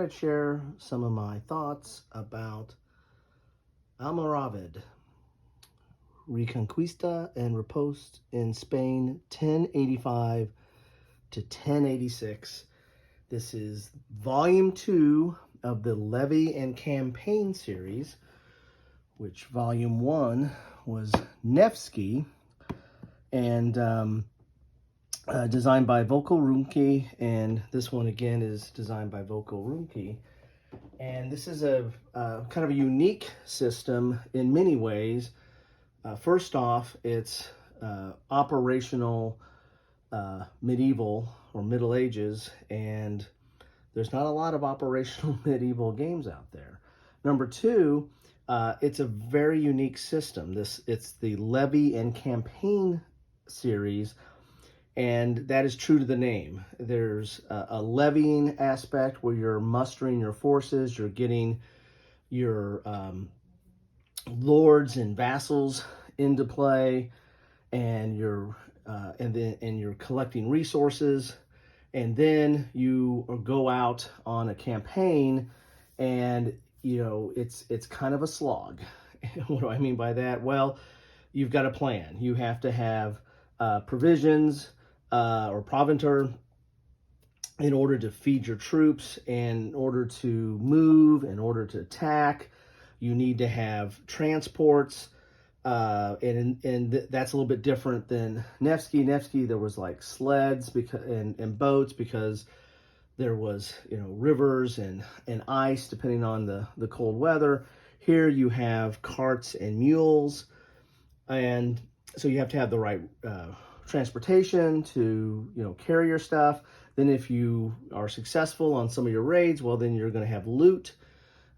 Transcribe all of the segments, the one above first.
I'd share some of my thoughts about Almoravid, Reconquista and Riposte in Spain, 1085 to 1086. This is volume 2 of the Levy and Campaign series, which volume 1 was Nevsky and designed by Volko Ruhnke, and this one again is designed by Volko Ruhnke. And this is a kind of a unique system in many ways. First off, it's operational medieval or Middle Ages, and there's not a lot of operational medieval games out there. Number two, it's a very unique system. It's the Levy and Campaign series, and that is true to the name. There's a levying aspect where you're mustering your forces, you're getting your lords and vassals into play, and you're collecting resources, and then you go out on a campaign, and it's kind of a slog. What do I mean by that? Well, you've got a plan. You have to have provisions or provender in order to feed your troops, in order to move, in order to attack. You need to have transports, and that's a little bit different than Nevsky. Nevsky, there was like sleds and boats because there was rivers and ice depending on the cold weather. Here you have carts and mules, and so you have to have the right transportation to carry your stuff. Then if you are successful on some of your raids, well, then you're going to have loot,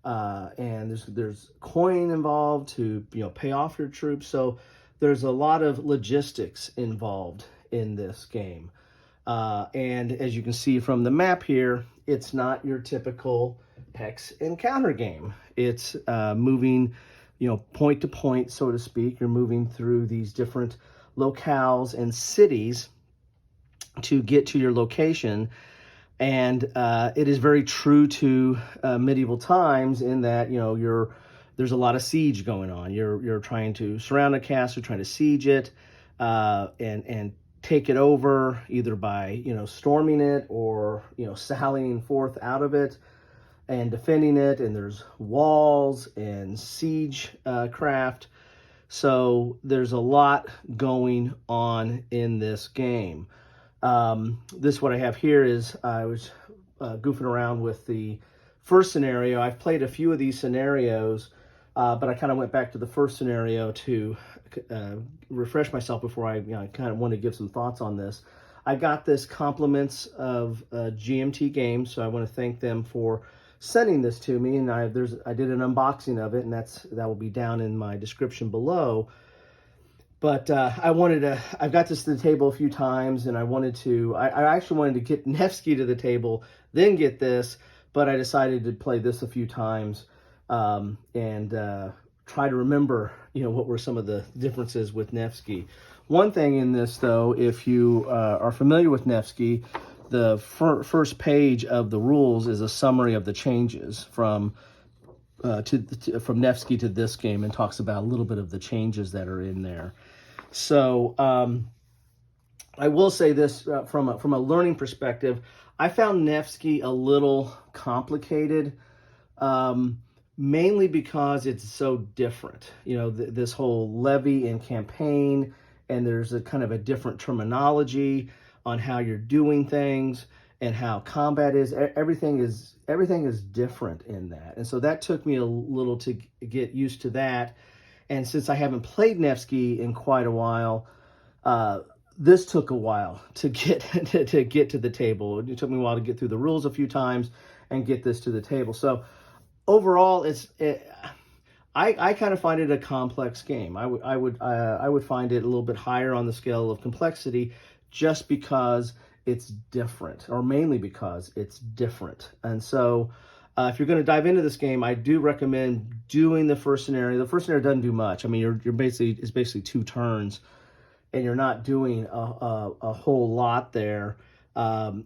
and there's coin involved to pay off your troops. So there's a lot of logistics involved in this game, and as you can see from the map here, it's not your typical hex encounter game. It's moving point to point, so to speak. You're moving through these different locales and cities to get to your location, and it is very true to medieval times in that there's a lot of siege going on. You're trying to surround a castle, trying to siege it, and take it over either by storming it or sallying forth out of it and defending it. And there's walls and siege craft. So there's a lot going on in this game. What I have here is I was goofing around with the first scenario. I've played a few of these scenarios, but I kind of went back to the first scenario to refresh myself before I kind of want to give some thoughts on this. I got this compliments of GMT Games, so I want to thank them for sending this to me, and I did an unboxing of it, and that will be down in my description below. But I've got this to the table a few times, and I actually wanted to get Nevsky to the table, then get this, but I decided to play this a few times, and try to remember, what were some of the differences with Nevsky. One thing in this, though, if you are familiar with Nevsky, the first page of the rules is a summary of the changes from Nevsky to this game, and talks about a little bit of the changes that are in there. So I will say this from a learning perspective, I found Nevsky a little complicated, mainly because it's so different. This whole levy and campaign, and there's a kind of a different terminology on how you're doing things and how combat is. Everything is different in that. And so that took me a little to get used to that. And since I haven't played Nevsky in quite a while, this took a while to get to the table. It took me a while to get through the rules a few times and get this to the table. So overall, I kind of find it a complex game. I would find it a little bit higher on the scale of complexity, just because it's different, or mainly because it's different. And so if you're going to dive into this game, I do recommend doing the first scenario. The first scenario doesn't do much. I mean, it's basically 2 turns, and you're not doing a whole lot there.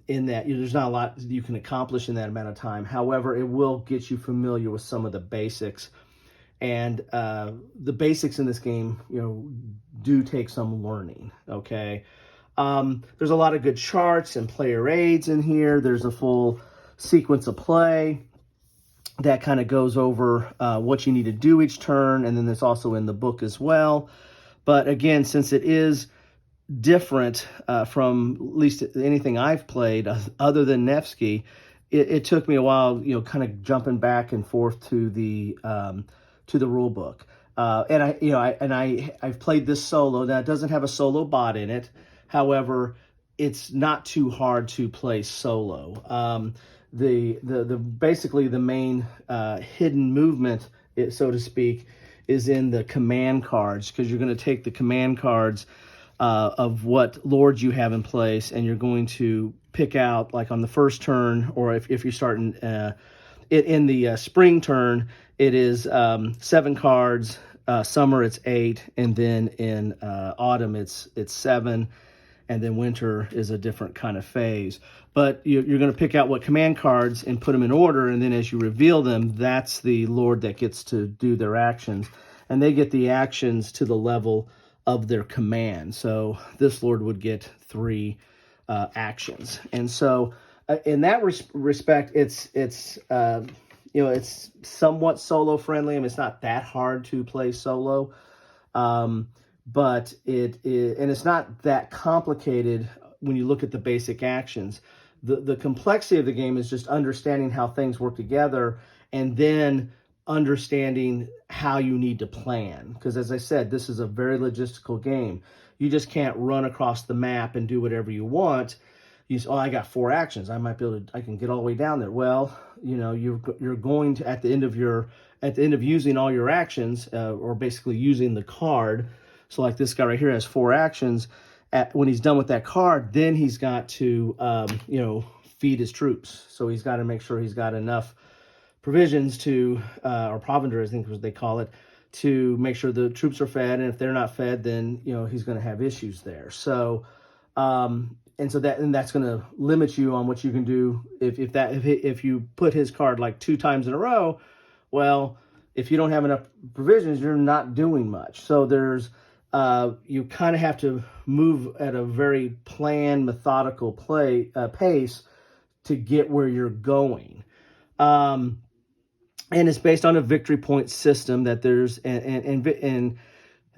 in that there's not a lot you can accomplish in that amount of time. However, it will get you familiar with some of the basics. And the basics in this game, do take some learning, okay? There's a lot of good charts and player aids in here. There's a full sequence of play that kind of goes over what you need to do each turn, and then there's also in the book as well. But again, since it is different from at least anything I've played other than Nevsky, it took me a while, kind of jumping back and forth to the rule book. And I've played this solo. Now, it doesn't have a solo bot in it. However, it's not too hard to play solo. Basically the main hidden movement, so to speak, is in the command cards, because you're going to take the command cards of what lords you have in place, and you're going to pick out, like on the first turn, or if you're starting in the spring turn, it is 7 cards. Summer it's 8, and then in autumn it's 7, and then winter is a different kind of phase. But you're going to pick out what command cards and put them in order, and then as you reveal them, that's the lord that gets to do their actions, and they get the actions to the level of their command. So this lord would get 3 actions, and so in that respect, it's somewhat solo friendly. I mean, it's not that hard to play solo, but it's not that complicated when you look at the basic actions. The complexity of the game is just understanding how things work together, and then understanding how you need to plan. Because as I said, this is a very logistical game. You just can't run across the map and do whatever you want. You say, oh, I got 4 actions. I might be able to. I can get all the way down there. Well, you're going to at the end of using all your actions, or basically using the card. So like this guy right here has 4 actions. When he's done with that card, then he's got to feed his troops. So he's got to make sure he's got enough provisions to, or provender, I think is what they call it, to make sure the troops are fed. And if they're not fed, then he's going to have issues there. So that's going to limit you on what you can do. If you put his card like 2 times in a row, well, if you don't have enough provisions, you're not doing much. So there's you kind of have to move at a very planned, methodical pace to get where you're going. And it's based on a victory point system that there's, and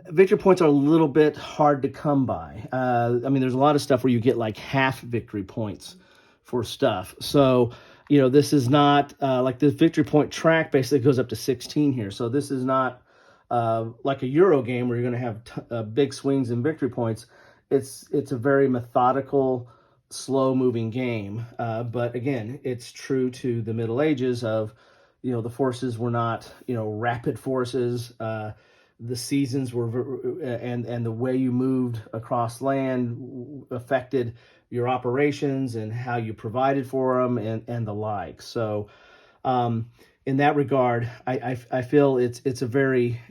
victory points are a little bit hard to come by. I mean, there's a lot of stuff where you get like half victory points for stuff. So, this is not like the victory point track basically goes up to 16 here. So this is not like a Euro game where you're going to have big swings in victory points. It's a very methodical, slow-moving game. But again, it's true to the Middle Ages of, the forces were not, rapid forces. The seasons were, and the way you moved across land affected your operations and how you provided for them and the like. So, in that regard, I feel it's a very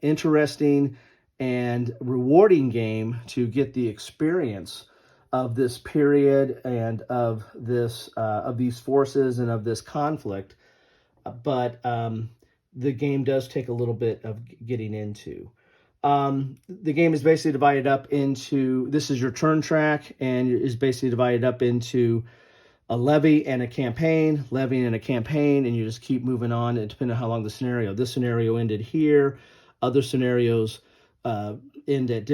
interesting and rewarding game to get the experience of this period and of these forces and of this conflict. But the game does take a little bit of getting into. The game is basically divided up into, this is your turn track, and is basically divided up into a levy and a campaign, and you just keep moving on, and depending on how long the scenario. This scenario ended here. Other scenarios end at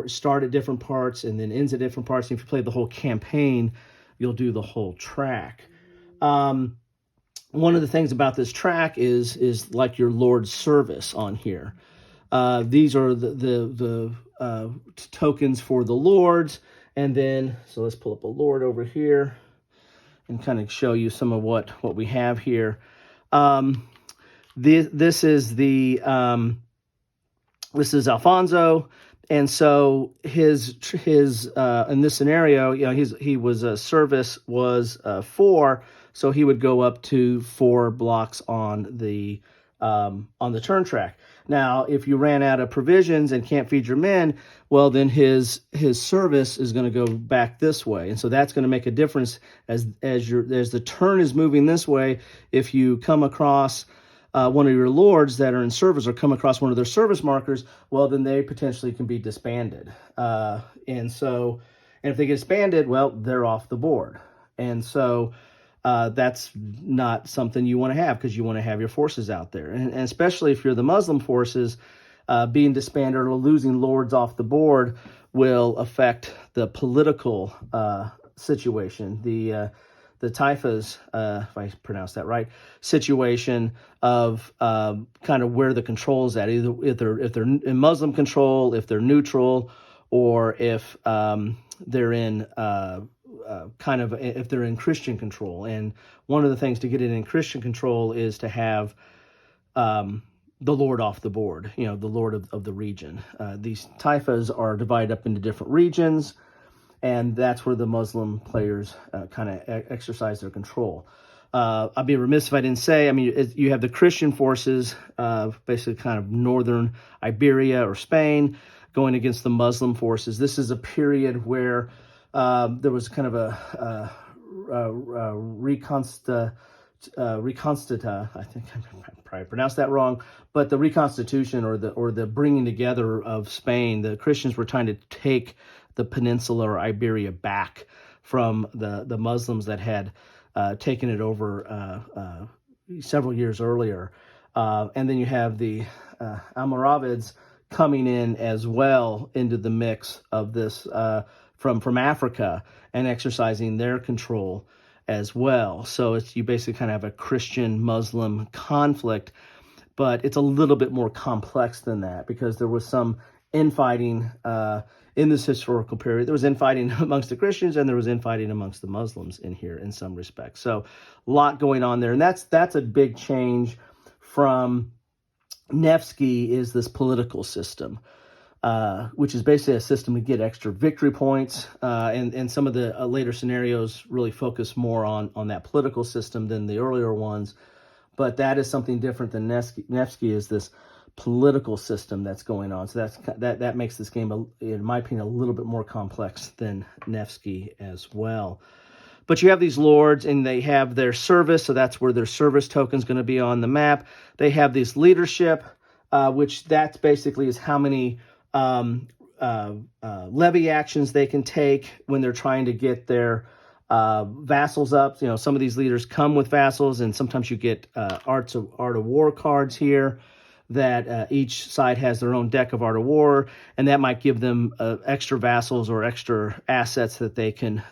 start at different parts, and then ends at different parts. And if you play the whole campaign, you'll do the whole track. One of the things about this track is like your Lord's service on here. These are the tokens for the lords, and then so let's pull up a lord over here and kind of show you some of what we have here. This is Alfonso, and so his in this scenario, he was service was 4, so he would go up to 4 blocks on the on the turn track. Now, if you ran out of provisions and can't feed your men, well, then his service is going to go back this way, and so that's going to make a difference as the turn is moving this way. If you come across one of your lords that are in service, or come across one of their service markers, well, then they potentially can be disbanded. And if they get disbanded, well, they're off the board. And so that's not something you want to have, because you want to have your forces out there. And especially if you're the Muslim forces, being disbanded or losing lords off the board will affect the political situation. The taifas, if I pronounce that right, situation of kind of where the control is at, either if they're in Muslim control, if they're neutral, or if they're in if they're in Christian control. And one of the things to get it in Christian control is to have the lord off the board, the lord of the region. These taifas are divided up into different regions, and that's where the Muslim players kind of exercise their control. I'd be remiss if I didn't say, you have the Christian forces, basically kind of northern Iberia or Spain, going against the Muslim forces. This is a period where there was kind of a reconquista. I think I probably pronounced that wrong, but the reconstitution or the bringing together of Spain. The Christians were trying to take the peninsula or Iberia back from the Muslims that had taken it over several years earlier. And then you have the Almoravids coming in as well into the mix of this from Africa, and exercising their control as well. So you basically kind of have a Christian-Muslim conflict, but it's a little bit more complex than that, because there was some infighting in this historical period. There was infighting amongst the Christians, and there was infighting amongst the Muslims in here in some respects. So a lot going on there, and that's a big change from Nevsky, is this political system, which is basically a system to get extra victory points. And some of the later scenarios really focus more on that political system than the earlier ones. But that is something different than Nevsky is this political system that's going on. So that makes this game, in my opinion, a little bit more complex than Nevsky as well. But you have these lords, and they have their service, so that's where their service token is going to be on the map. They have this leadership, which that's basically is how many levy actions they can take when they're trying to get their vassals up. Some of these leaders come with vassals, and sometimes you get art of war cards here that each side has their own deck of art of war, and that might give them extra vassals or extra assets that they can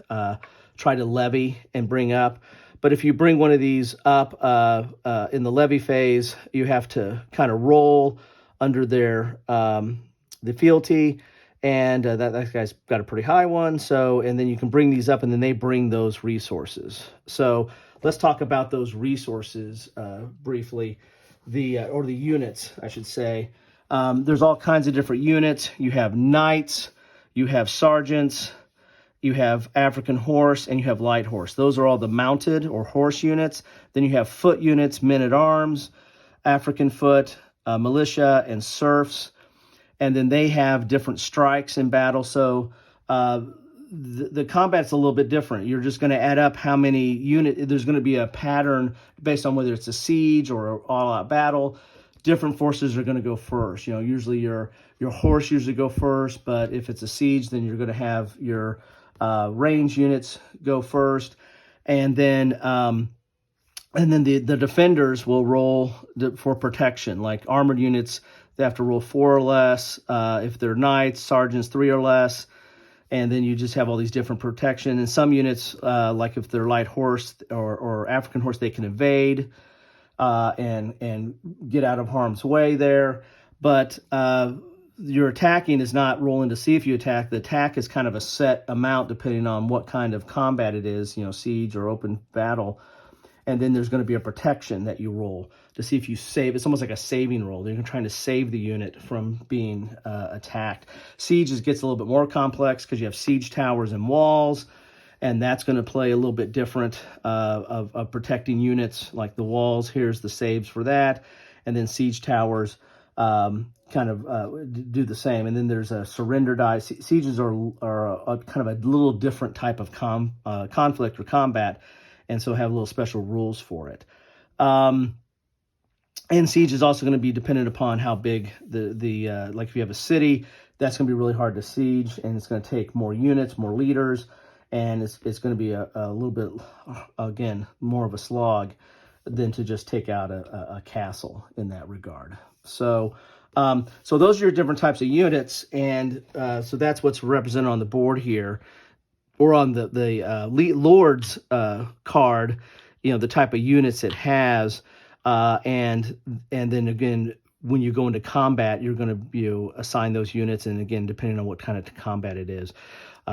try to levy and bring up. But if you bring one of these up in the levy phase, you have to kind of roll under their the fealty, and that guy's got a pretty high one. So, and then you can bring these up, and then they bring those resources. So let's talk about those resources briefly, or the units, I should say. There's all kinds of different units. You have knights, you have sergeants, you have African horse, and you have light horse. Those are all the mounted or horse units. Then you have foot units, men-at-arms, African foot, militia, and serfs. And then they have different strikes in battle. So the combat's a little bit different. You're just going to add up how many units. There's going to be a pattern based on whether it's a siege or an all-out battle. Different forces are going to go first. Usually your horse usually go first, but if it's a siege, then you're going to have your range units go first, and then the defenders will roll for protection. Like armored units, they have to roll 4 or less. If they're knights, sergeants 3 or less, and then you just have all these different protection. And some units, like if they're light horse or African horse, they can evade and get out of harm's way there. But your attacking is not rolling to see if you attack. The attack is kind of a set amount depending on what kind of combat it is, siege or open battle. And then there's going to be a protection that you roll to see if you save. It's almost like a saving roll. You're trying to save the unit from being attacked. Siege gets a little bit more complex because you have siege towers and walls, and that's going to play a little bit different of protecting units like the walls. Here's the saves for that. and then siege towers kind of do the same. And then there's a surrender die. Sieges are a kind of a little different type of conflict or combat, and so have little special rules for it. And siege is also going to be dependent upon how big the like if you have a city, that's going to be really hard to siege, and it's going to take more units, more leaders, and it's going to be a little bit, again, more of a slog than to just take out a castle in that regard. So so those are your different types of units, and so that's what's represented on the board here, or on the Lord's card, the type of units it has. And then again, when you go into combat, you're going to assign those units, and again, depending on what kind of combat it is.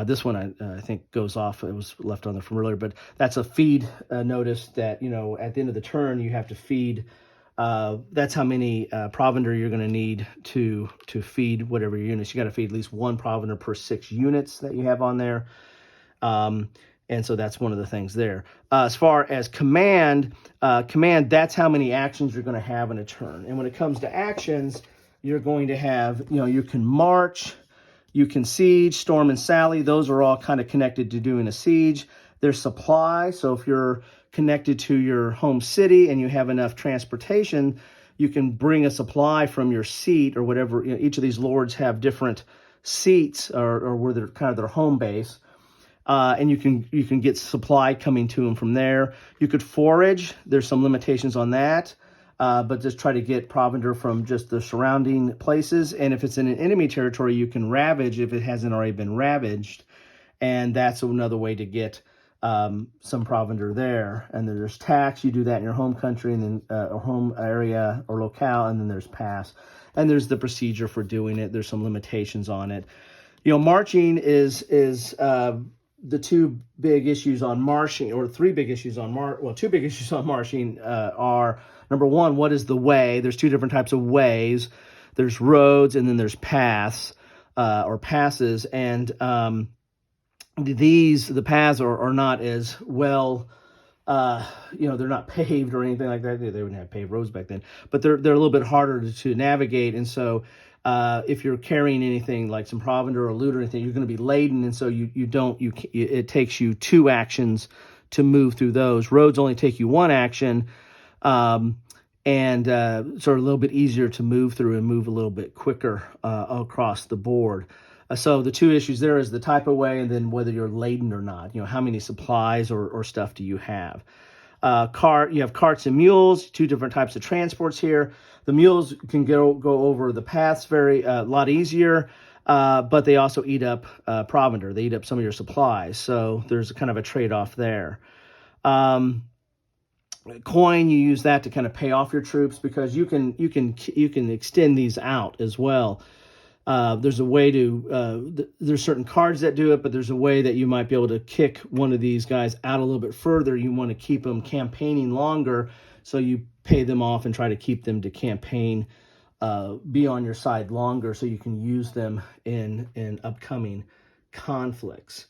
This one I think goes off. It was left on there from earlier, but that's a feed notice that at the end of the turn you have to feed. That's how many provender you're going to need to feed whatever your units. You got to feed at least one provender per 6 units that you have on there. And so that's one of the things there. As far as command, that's how many actions you're going to have in a turn. And when it comes to actions, you're going to have, you can march, you can siege, storm and sally. Those are all kind of connected to doing a siege. There's supply. So if you're connected to your home city and you have enough transportation, you can bring a supply from your seat or whatever. Each of these lords have different seats or where they're kind of their home base. And you can get supply coming to them from there. You could forage. There's some limitations on that, but just try to get provender from just the surrounding places. And if it's in an enemy territory, you can ravage if it hasn't already been ravaged, and that's another way to get some provender there. And then there's tax. You do that in your home country, and then or home area or locale, and then there's pass. And there's the procedure for doing it. There's some limitations on it. Marching is the two big issues on marching, or three big issues on two big issues on marching are, number one, what is the way? There's two different types of ways. There's roads, and then there's paths or passes. And the paths are not as well, they're not paved or anything like that. They wouldn't have paved roads back then, but they're a little bit harder to navigate. And so if you're carrying anything like some provender or loot or anything, you're going to be laden, and so it takes you 2 actions to move through those. Roads only take you 1 action, and sort of a little bit easier to move through and move a little bit quicker across the board. So the 2 issues there is the type of way, and then whether you're laden or not. How many supplies or stuff do you have? You have carts and mules, 2 different types of transports here. The mules can go over the paths a lot easier, but they also eat up provender. They eat up some of your supplies, so there's kind of a trade-off there. Coin, you use that to kind of pay off your troops, because you can extend these out as well. There's a way to, there's certain cards that do it, but there's a way that you might be able to kick one of these guys out a little bit further. You want to keep them campaigning longer, so you pay them off and try to keep them to campaign, be on your side longer, so you can use them in upcoming conflicts.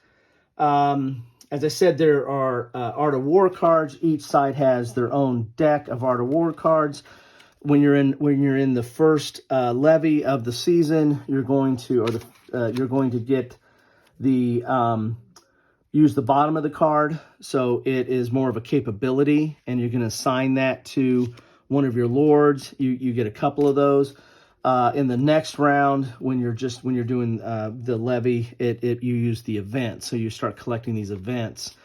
As I said, there are Art of War cards. Each side has their own deck of Art of War cards. When you're in the first levy of the season, you're going to get the use the bottom of the card, so it is more of a capability, and you're going to assign that to one of your lords. You get a couple of those. In the next round, when you're doing the levy, you use the event, so you start collecting these events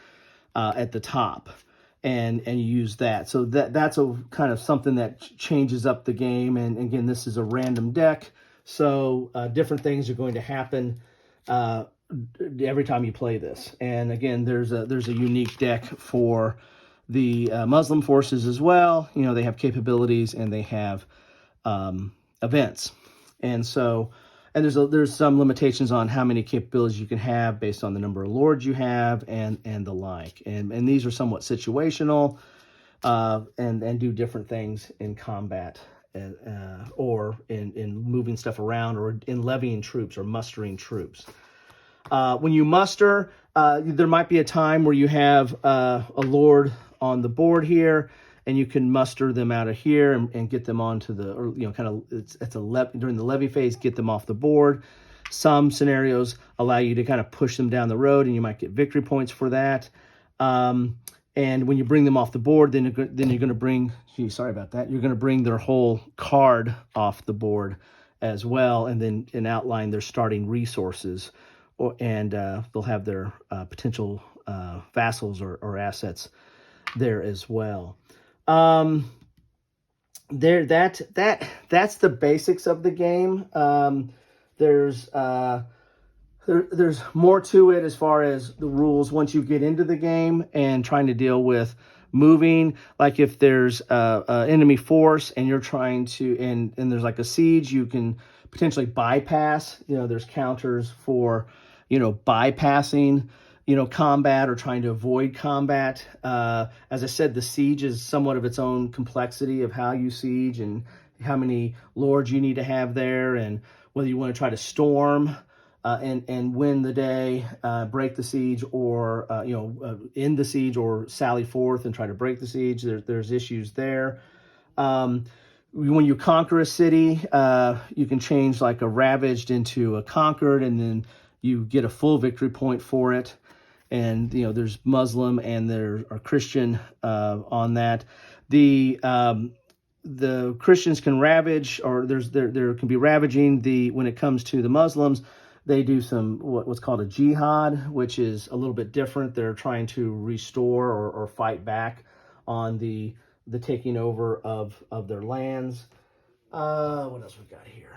at the top. And you use that. So that's a kind of something that changes up the game. And again, this is a random deck, so different things are going to happen every time you play this. And again, there's a unique deck for the Muslim forces as well. They have capabilities and they have events, and so. And there's some limitations on how many capabilities you can have based on the number of lords you have and the like. And these are somewhat situational and do different things in combat or in moving stuff around, or in levying troops or mustering troops. When you muster, there might be a time where you have a lord on the board here, and you can muster them out of here and get them onto the, or kind of during the levy phase, get them off the board. Some scenarios allow you to kind of push them down the road, and you might get victory points for that. And when you bring them off the board, then you're going to bring, sorry about that, you're going to bring their whole card off the board as well, and then outline their starting resources, and they'll have their potential vassals or assets there as well. That's the basics of the game. There's more to it as far as the rules once you get into the game and trying to deal with moving. Like if there's a enemy force and you're trying to, and there's like a siege, you can potentially bypass. There's counters for, bypassing, combat or trying to avoid combat. As I said, the siege is somewhat of its own complexity of how you siege and how many lords you need to have there, and whether you want to try to storm and win the day, break the siege, or end the siege, or sally forth and try to break the siege. There's issues there. When you conquer a city, you can change like a ravaged into a conquered, and then you get a full victory point for it. And there's Muslim and there are Christian on that. The Christians can ravage, or there can be ravaging. When it comes to the Muslims, they do some what's called a jihad, which is a little bit different. They're trying to restore or fight back on the taking over of their lands. What else we got here?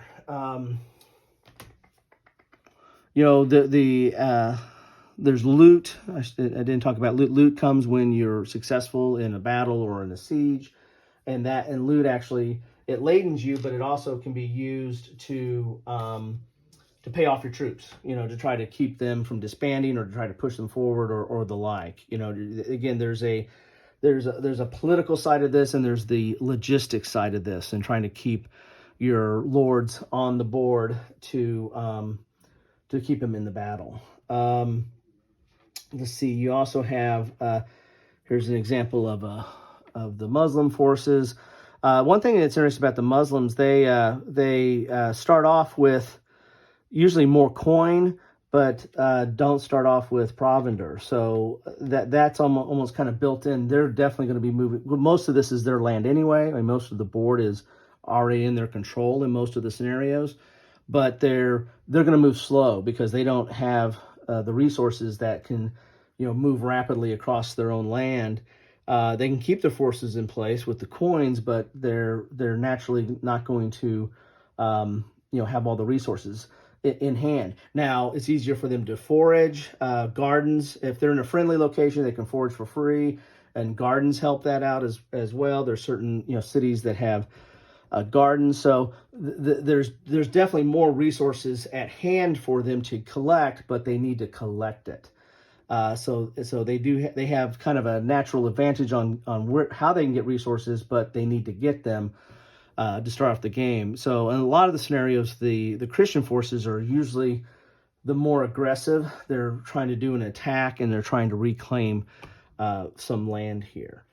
There's loot. I didn't talk about loot. Loot comes when you're successful in a battle or in a siege, and loot actually, it ladens you, but it also can be used to pay off your troops. To try to keep them from disbanding or to try to push them forward or the like. Again, there's a political side of this, and there's the logistics side of this, and trying to keep your lords on the board to keep them in the battle. Let's see. You also have here's an example of the Muslim forces. One thing that's interesting about the Muslims, they start off with usually more coin, but don't start off with provender. So that's almost kind of built in. They're definitely going to be moving. Well, most of this is their land anyway. Most of the board is already in their control in most of the scenarios, but they're going to move slow because they don't have the resources that can move rapidly across their own land. They can keep their forces in place with the coins, but they're naturally not going to have all the resources in hand. Now, it's easier for them to forage. Gardens, if they're in a friendly location, they can forage for free, and gardens help that out as well. There's certain cities that have gardens, so there's definitely more resources at hand for them to collect, but they need to collect it. So they have kind of a natural advantage on how they can get resources, but they need to get them to start off the game. So in a lot of the scenarios, the Christian forces are usually the more aggressive. They're trying to do an attack, and they're trying to reclaim some land here.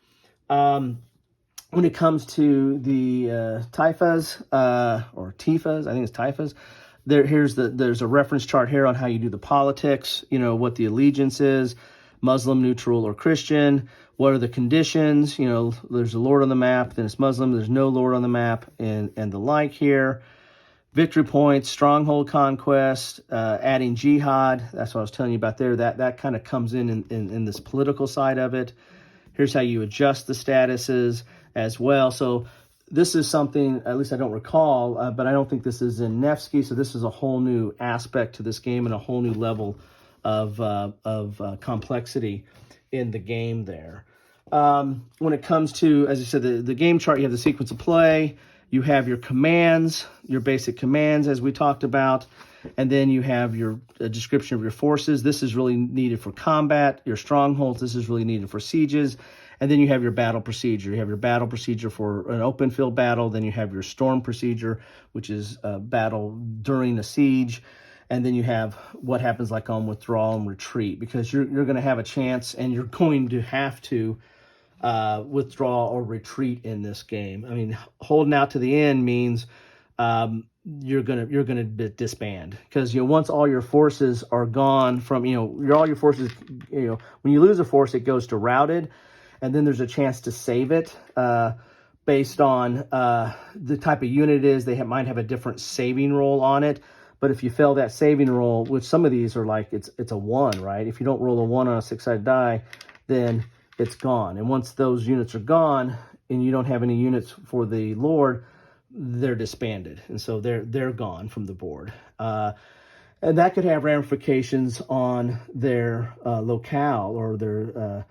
When it comes to the Taifas, or Tifas, I think it's Taifas, there's a reference chart here on how you do the politics, what the allegiance is, Muslim, neutral, or Christian. What are the conditions? There's a lord on the map, then it's Muslim, there's no lord on the map, and the like here. Victory points, stronghold conquest, adding jihad. That's what I was telling you about there. That kind of comes in this political side of it. Here's how you adjust the statuses as well. So this is something, at least I don't recall, but I don't think this is in Nevsky. So this is a whole new aspect to this game and a whole new level of complexity in the game there. When it comes to, as I said, the game chart, you have the sequence of play, you have your commands, your basic commands as we talked about, and then you have your description of your forces. This is really needed for combat. Your strongholds, this is really needed for sieges. And then you have your battle procedure. You have your battle procedure for an open field battle. Then you have your storm procedure, which is a battle during a siege. And then you have what happens like on withdrawal and retreat, because you're going to have a chance, and you're going to have to withdraw or retreat in this game. I mean, holding out to the end means you're gonna disband, because once all your forces are gone from all your forces, when you lose a force, it goes to routed, and then there's a chance to save it based on the type of unit it is. They might have a different saving roll on it. But if you fail that saving roll, which some of these are like, it's a 1, right? If you don't roll a 1 on a 6-sided die, then it's gone. And once those units are gone and you don't have any units for the Lord, they're disbanded. And so they're gone from the board. And that could have ramifications on their locale or their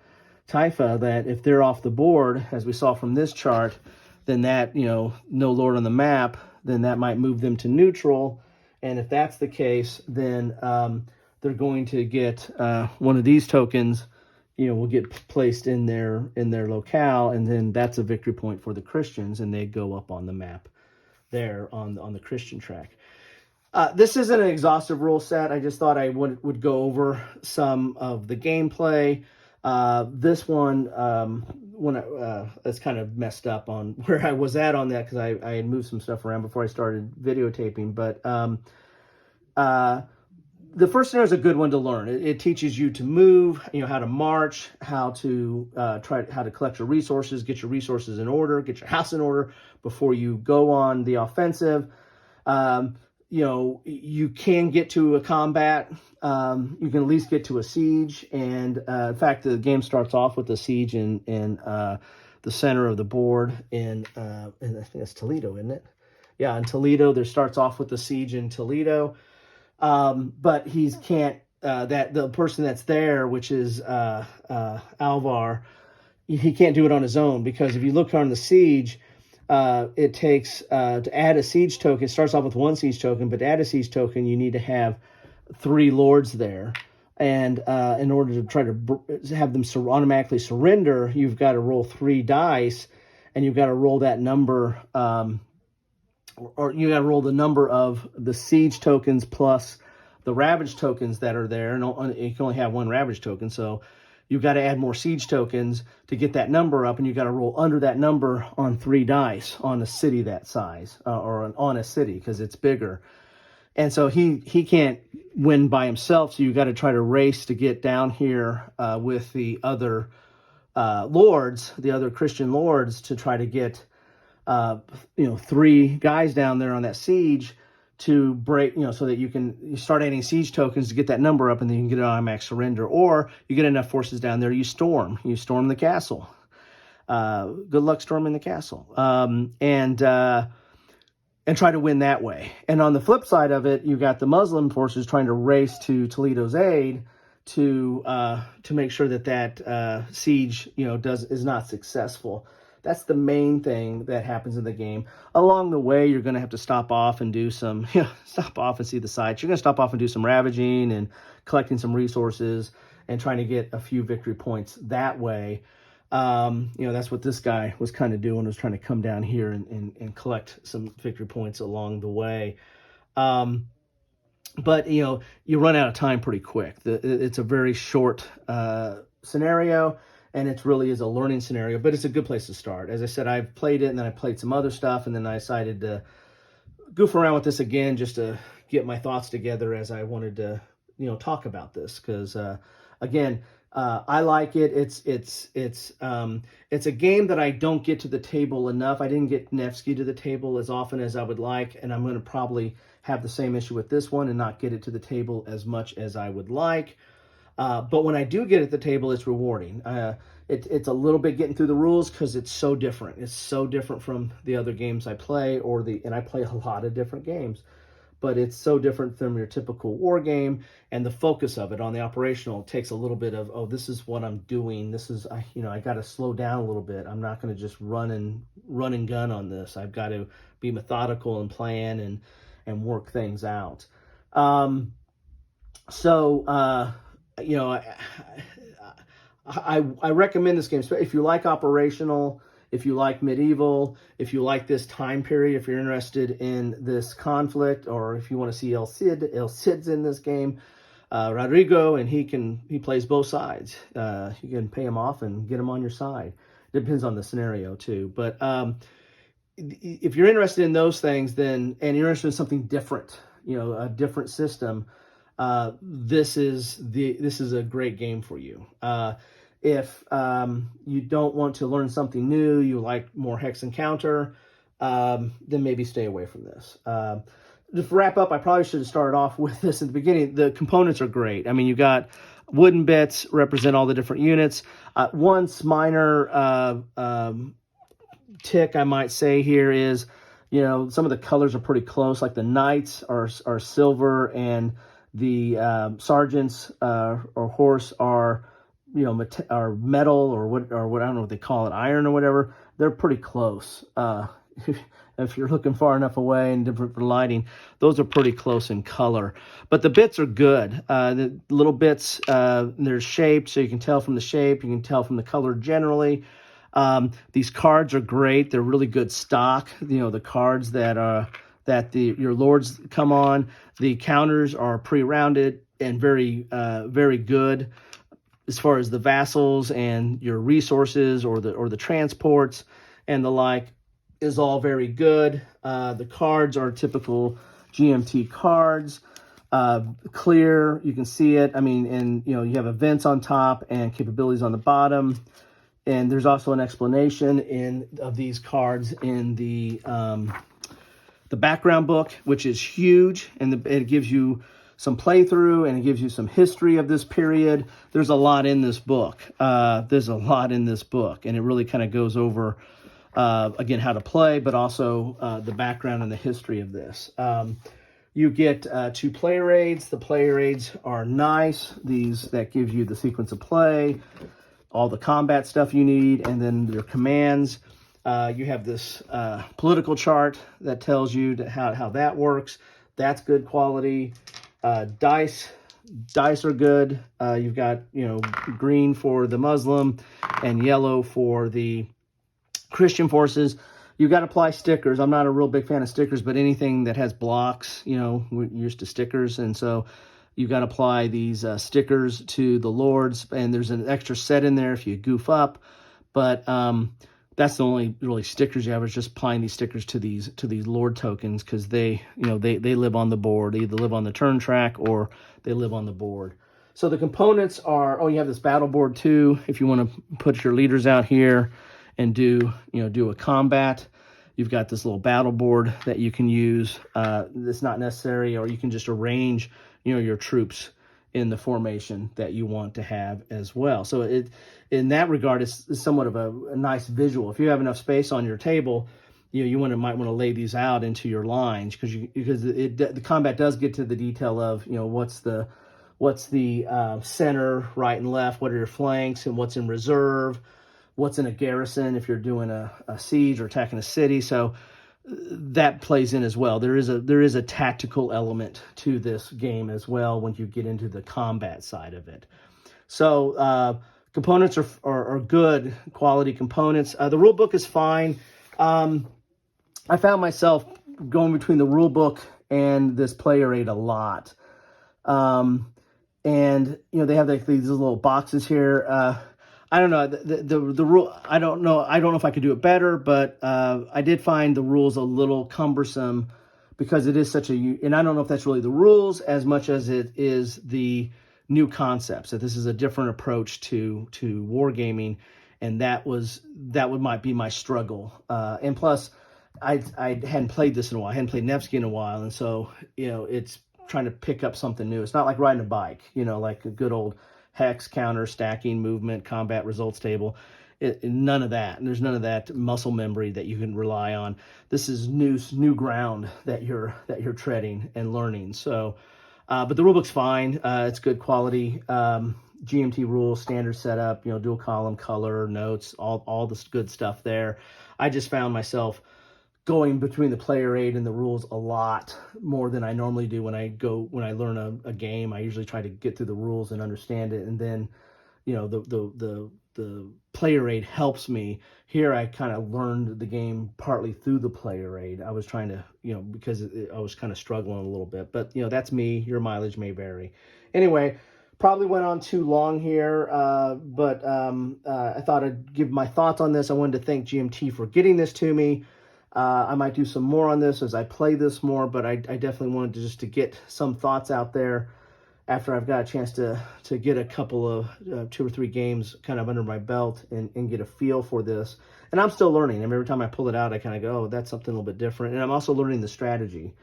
Taifa, that if they're off the board, as we saw from this chart, then that, no Lord on the map, then that might move them to neutral. And if that's the case, then they're going to get one of these tokens, will get placed in their locale, and then that's a victory point for the Christians, and they go up on the map there on the Christian track. This isn't an exhaustive rule set. I just thought I would go over some of the gameplay. This one, it's kind of messed up on where I was at on that, because I had moved some stuff around before I started videotaping. But the first scenario is a good one to learn. It teaches you to move, how to march, how to how to collect your resources, get your resources in order, get your house in order before you go on the offensive. You can get to a combat. You can at least get to a siege. And in fact, the game starts off with a siege in the center of the board and I think it's Toledo, isn't it? Yeah, in Toledo. There starts off with the siege in Toledo. But he can't, that the person that's there, which is Alvar, he can't do it on his own, because if you look on the siege, it takes, to add a siege token, it starts off with 1 siege token, but to add a siege token, you need to have 3 lords there. And in order to try to have them automatically surrender, you've got to roll 3 dice, and you've got to roll that number, or you got to roll the number of the siege tokens plus the ravage tokens that are there. And you can only have 1 ravage token, so you've got to add more siege tokens to get that number up, and you've got to roll under that number on 3 dice on a city that size, or on a city, because it's bigger. And so he can't win by himself, so you've got to try to race to get down here with the other lords, the other Christian lords, to try to get 3 guys down there on that siege to break, so that you start adding siege tokens to get that number up, and then you can get an automatic surrender. Or you get enough forces down there, you storm the castle. Good luck storming the castle. And try to win that way. And on the flip side of it, you've got the Muslim forces trying to race to Toledo's aid to make sure that siege, is not successful. That's the main thing that happens in the game. Along the way, you're going to have to stop off and do some, stop off and see the sights. You're going to stop off and do some ravaging and collecting some resources and trying to get a few victory points that way. That's what this guy was kind of doing, was trying to come down here and collect some victory points along the way. But, you run out of time pretty quick. It's a very short scenario. And it really is a learning scenario, but it's a good place to start. As I said, I've played it, and then I played some other stuff, and then I decided to goof around with this again just to get my thoughts together as I wanted to, talk about this. Because again, I like it. It's a game that I don't get to the table enough. I didn't get Nevsky to the table as often as I would like, and I'm going to probably have the same issue with this one and not get it to the table as much as I would like. But when I do get at the table, it's rewarding. It's a little bit getting through the rules, because it's so different. It's so different from the other games I play, and I play a lot of different games, but it's so different from your typical war game. And the focus of it on the operational takes a little bit of, this is what I'm doing. This is, I got to slow down a little bit. I'm not going to just run and gun on this. I've got to be methodical and plan and work things out. I recommend this game if you like operational, if you like medieval, if you like this time period, if you're interested in this conflict, or if you want to see El Cid's in this game. Rodrigo, and he plays both sides. You can pay him off and get him on your side. depends on the scenario too. But if you're interested in those things, then, and you're interested in something different, a different system, this is a great game for you. If you don't want to learn something new, you like more hex encounter, then maybe stay away from this. To wrap up, I probably should have started off with this at the beginning. The components are great. I mean, you got wooden bits represent all the different units. One minor tick I might say here is, some of the colors are pretty close. Like the knights are silver, and the sergeants or horse are are metal, or what I don't know what they call it, iron or whatever. They're pretty close. If you're looking far enough away and different for lighting, those are pretty close in color. But the bits are good. The little bits, they're shaped, so you can tell from the shape. You can tell from the color generally. These cards are great. They're really good stock. The cards that your lords come on. The counters are pre-rounded and very very good as far as the vassals and your resources or the transports and the like is all very good. The cards are typical GMT cards. Clear, you can see it. I mean, and you have events on top and capabilities on the bottom. And there's also an explanation of these cards in the background book, which is huge, and it gives you some playthrough and it gives you some history of this period. There's a lot in this book. And it really kind of goes over again how to play, but also the background and the history of this. You get 2 player aids. The player aids are nice. That gives you the sequence of play, all the combat stuff you need, and then your commands. You have this political chart that tells you how that works. That's good quality. Dice are good. You've got green for the Muslim and yellow for the Christian forces. You got to apply stickers. I'm not a real big fan of stickers, but anything that has blocks, we're used to stickers, and so you got to apply these stickers to the lords, and there's an extra set in there if you goof up, but that's the only really stickers you have, is just applying these stickers to these lord tokens, because they live on the board. They either live on the turn track or they live on the board. So the components are, you have this battle board too if you want to put your leaders out here and do a combat. You've got this little battle board that you can use. That's not necessary, or you can just arrange your troops in the formation that you want to have as well. So in that regard, it's somewhat of a nice visual. If you have enough space on your table, you might want to lay these out into your lines, because the combat does get to the detail of what's the center, right and left, what are your flanks, and what's in reserve, what's in a garrison if you're doing a siege or attacking a city. So that plays in as well. There is a tactical element to this game as well when you get into the combat side of it. So components are good quality components. The rule book is fine. I found myself going between the rule book and this player aid a lot. And they have these little boxes here. I don't know the rule. I don't know if I could do it better, but I did find the rules a little cumbersome, because it is and I don't know if that's really the rules as much as it is the new concepts. That this is a different approach to wargaming, and that might be my struggle. And plus, I hadn't played this in a while. I hadn't played Nevsky in a while, and so it's trying to pick up something new. It's not like riding a bike, like a good old hex, counter, stacking, movement, combat results table. None of that. And there's none of that muscle memory that you can rely on. This is new ground that you're treading and learning. So, but the rulebook's fine. It's good quality. GMT rules, standard setup, dual column, color, notes, all this good stuff there. I just found myself going between the player aid and the rules a lot more than I normally do when I learn a game. I usually try to get through the rules and understand it, and then the player aid helps me. Here I kind of learned the game partly through the player aid. I was trying to because I was kind of struggling a little bit, but that's me. Your mileage may vary. Anyway, Probably went on too long here, but I thought I'd give my thoughts on this. I wanted to thank GMT for getting this to me. I might do some more on this as I play this more, but I definitely wanted to just to get some thoughts out there after I've got a chance to get a couple of 2 or 3 games kind of under my belt and get a feel for this. And I'm still learning. I mean, every time I pull it out, I kind of go, oh, that's something a little bit different. And I'm also learning the strategy.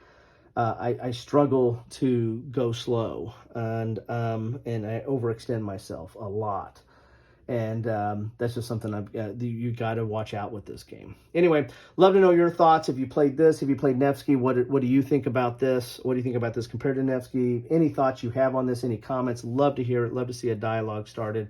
I struggle to go slow, and I overextend myself a lot. And that's just something you got to watch out with this game. Anyway, love to know your thoughts. If you played this, if you played Nevsky, what do you think about this? What do you think about this compared to Nevsky? Any thoughts you have on this? Any comments? Love to hear it. Love to see a dialogue started.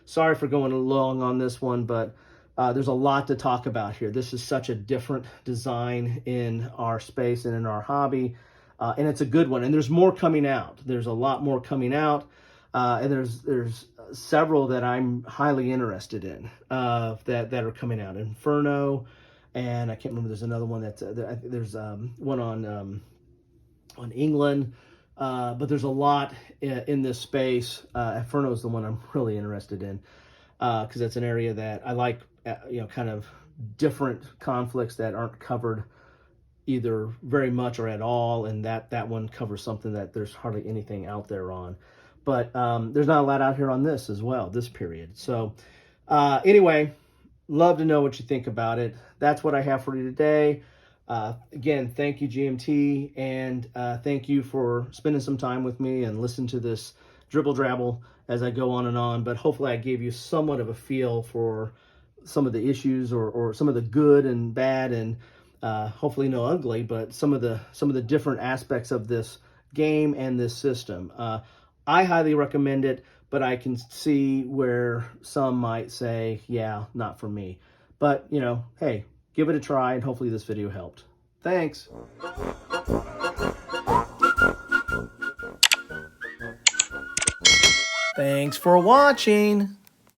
Sorry for going long on this one, but there's a lot to talk about here. This is such a different design in our space and in our hobby, and it's a good one. And there's more coming out. There's a lot more coming out. And there's several that I'm highly interested in that are coming out. Inferno, and I can't remember. There's another one there's one on England, but there's a lot in this space. Inferno is the one I'm really interested in because that's an area that I like. Kind of different conflicts that aren't covered either very much or at all, and that one covers something that there's hardly anything out there on. But there's not a lot out here on this as well, this period. So anyway, love to know what you think about it. That's what I have for you today. Again, thank you, GMT, and thank you for spending some time with me and listening to this dribble drabble as I go on and on. But hopefully I gave you somewhat of a feel for some of the issues or some of the good and bad and hopefully no ugly, but some of the different aspects of this game and this system. I highly recommend it, but I can see where some might say, yeah, not for me. But, hey, give it a try, and hopefully this video helped. Thanks. Thanks for watching.